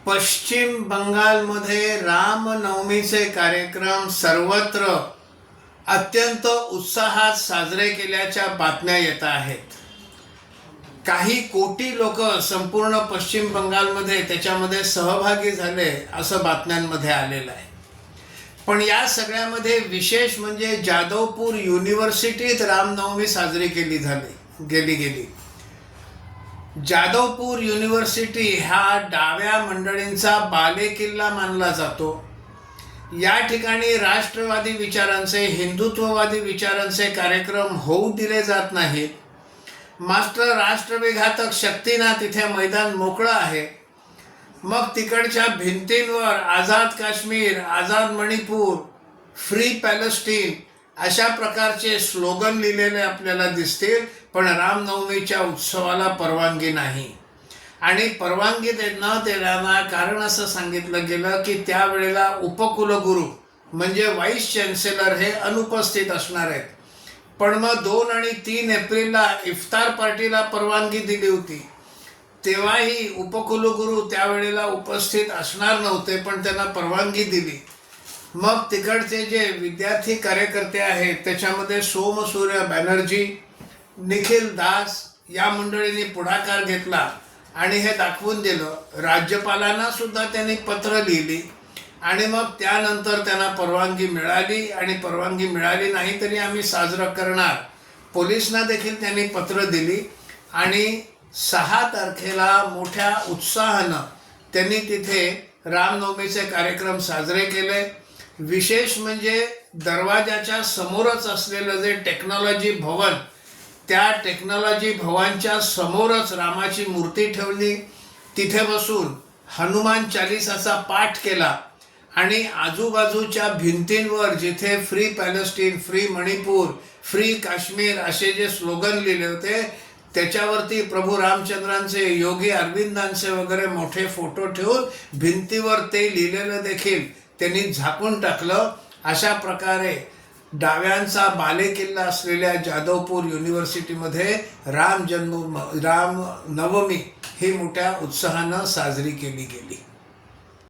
पश्चिम बंगालमध्ये रामनवमीचे कार्यक्रम सर्वत्र अत्यंत उत्साहात साजरे केल्याच्या बातम्या येत आहेत. काही कोटी लोक संपूर्ण पश्चिम बंगालमध्ये त्याच्यामध्ये सहभागी झाले असं बातम्यांमध्ये आलेलं आहे. पण या सगळ्यामध्ये विशेष म्हणजे जादवपूर युनिव्हर्सिटीत रामनवमी साजरी गेली. जादवपूर युनिव्हर्सिटी हा डाव्या मंडळींचा बालेकिल्ला मानला जातो. या ठिकाणी राष्ट्रवादी विचारांचे, हिंदुत्ववादी विचारांचे कार्यक्रम होऊ दिले जात नाहीत. मात्र राष्ट्रविघातक शक्तींना तिथे मैदान मोकळं आहे. मग तिकडच्या भिंतींवर आझाद काश्मीर, आझाद मणिपूर, फ्री पॅलेस्टीन अशा प्रकारचे स्लोगन लिहिलेले आपल्याला दिसतील. पण रामनवमीच्या उत्सवाला परवानगी नाही. आणि परवानगी न देण्याला कारण असं सांगितलं गेलं की त्यावेळेला उपकुलगुरू म्हणजे व्हाईस चॅन्सेलर हे अनुपस्थित असणार आहेत. पण मग 2 आणि 3 एप्रिलला इफ्तार पार्टीला परवानगी दिली होती. तेव्हाही उपकुलगुरू त्यावेळेला उपस्थित असणार नव्हते, पण त्यांना परवानगी दिली. मग तिकडचे जे विद्यार्थी कार्यकर्ते आहेत त्याच्यामध्ये सोमसूर्य बॅनर्जी, निखिल दास या मंडळींनी पुढाकार घेतला आणि हे दाखवून दिलं. राज्यपालांना सुद्धा त्यांनी पत्र लिहिली आणि मग त्यानंतर त्यांना परवानगी मिळाली. आणि परवानगी मिळाली नाही तरी आम्ही साजरं करणार, पोलिसांना देखील त्यांनी पत्र दिली. आणि 6 तारखेला मोठ्या उत्साहानं त्यांनी तिथे रामनवमीचे कार्यक्रम साजरे केले. विशेष म्हणजे दरवाजाच्या समोरच असलेलं जे टेक्नॉलॉजी भवन, त्या टेक्नॉलॉजी भवनच्या समोरच रामाची मूर्ती ठेवली. तिथे बसून हनुमान चालिसाचा पाठ केला आणि आजूबाजूच्या भिंतींवर जिथे free Palestine, free Manipur, free Kashmir असे जे स्लोगन लिहिले होते त्याच्यावरती प्रभू रामचंद्रांचे, योगी अरविंदांचे वगैरे मोठे फोटो ठेवून भिंतीवर ते लिहिलेलं देखील त्यांनी झाकून टाकलं. अशा प्रकारे डाव्यांचा बालेकिल्ला असलेल्या जादवपूर युनिव्हर्सिटीमध्ये रामनवमी ही मोठ्या उत्साहानं साजरी केली गेली.